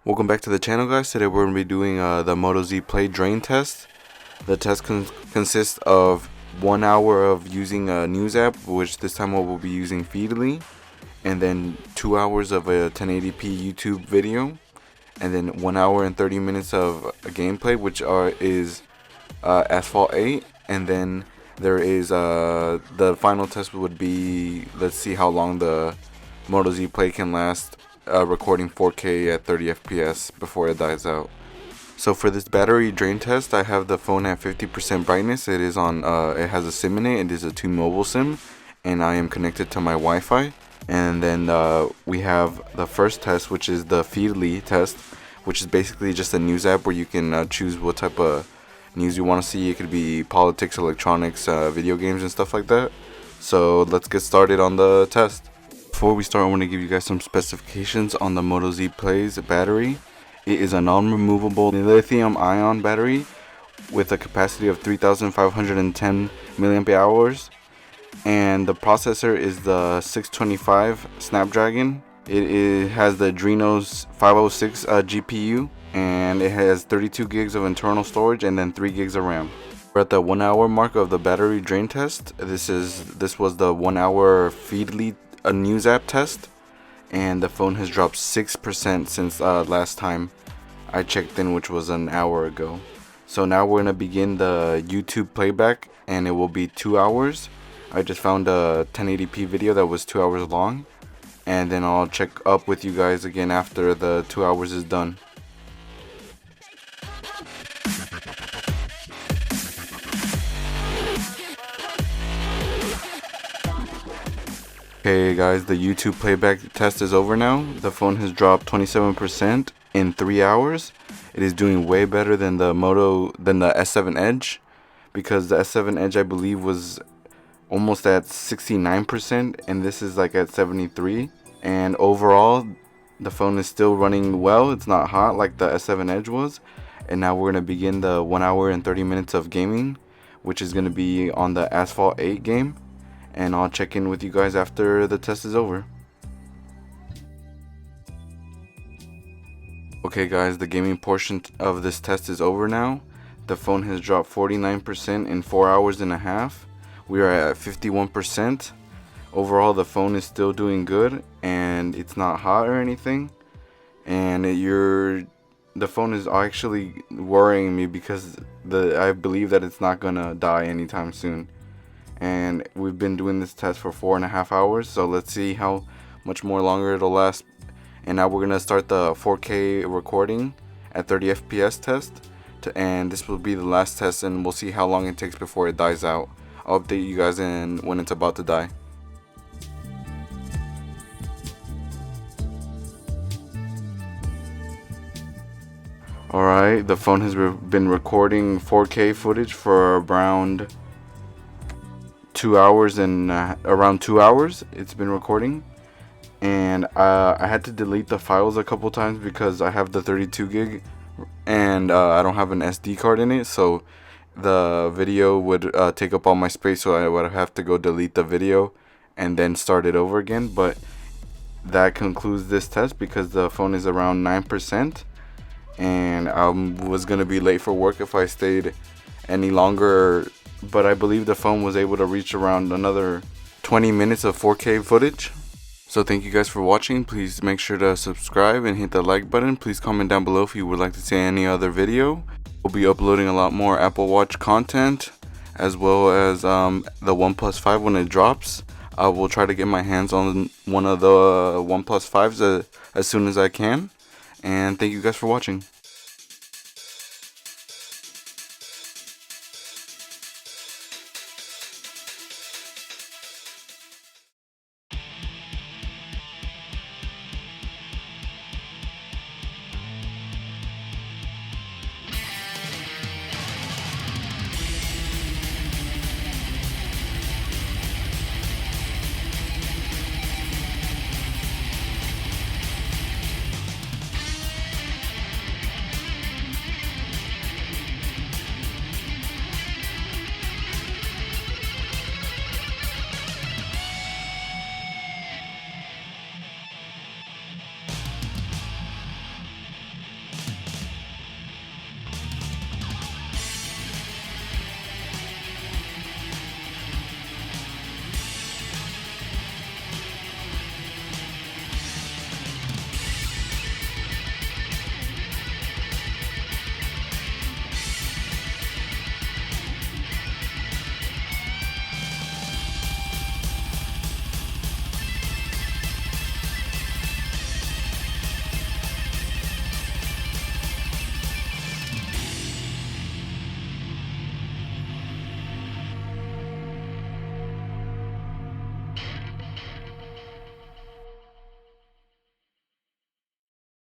Welcome back to the channel, guys. Today we're going to be doing the Moto Z Play drain test. The test consists of 1 hour of using a news app, which this time we'll be using Feedly, and then 2 hours of a 1080p YouTube video, and then 1 hour and 30 minutes of a gameplay, which is Asphalt 8, and then there is the final test would be, let's see how long the Moto Z Play can last recording 4K at 30 FPS before it dies out. So for this battery drain test, I have the phone at 50% brightness. It is on it has a SIM in it. It is a T-Mobile SIM, and I am connected to my Wi-Fi. And then we have the first test, which is the Feedly test, which is basically just a news app where you can choose what type of news you want to see. It could be politics, electronics, video games, and stuff like that. So let's get started on the test. Before we start, I want to give you guys some specifications on the Moto Z Play's battery. It is a non-removable lithium-ion battery with a capacity of 3,510 milliampere hours, and the processor is the 625 Snapdragon. It has the Adreno 506 GPU, and it has 32 gigs of internal storage and then 3 gigs of RAM. We're at the 1 hour mark of the battery drain test. This was the 1 hour Feedly news app test, and the phone has dropped 6% since last time I checked in, which was an hour ago. So now we're gonna begin the YouTube playback, and it will be 2 hours. I just found a 1080p video that was 2 hours long, and then I'll check up with you guys again after the 2 hours is done. Okay guys, the YouTube playback test is over now. The phone has dropped 27% in 3 hours. It is doing way better than the S7 Edge, because the S7 Edge, I believe, was almost at 69% and this is like at 73. And overall, the phone is still running well. It's not hot like the S7 Edge was. And now we're going to begin the 1 hour and 30 minutes of gaming, which is going to be on the Asphalt 8 game. And I'll check in with you guys after the test is over. Okay guys, the gaming portion of this test is over now. The phone has dropped 49% in 4 hours and a half. We are at 51%. Overall, the phone is still doing good, and it's not hot or anything. And the phone is actually worrying me because I believe that it's not gonna die anytime soon. And we've been doing this test for 4.5 hours, so let's see how much more longer it'll last. And now we're gonna start the 4K recording at 30 FPS test, and this will be the last test, and we'll see how long it takes before it dies out. I'll update you guys when it's about to die. Alright, the phone has been recording 4K footage for around 2 hours and around 2 hours it's been recording, and I had to delete the files a couple times because I have the 32 gig and I don't have an SD card in it, so the video would take up all my space, so I would have to go delete the video and then start it over again. But that concludes this test because the phone is around 9%, and I was gonna be late for work if I stayed any longer, but I believe the phone was able to reach around another 20 minutes of 4K footage. So thank you guys for watching. Please make sure to subscribe and hit the like button. Please comment down below if you would like to see any other video. We'll be uploading a lot more Apple Watch content, as well as the OnePlus 5 when it drops. I will try to get my hands on one of the OnePlus 5s as soon as I can. And thank you guys for watching.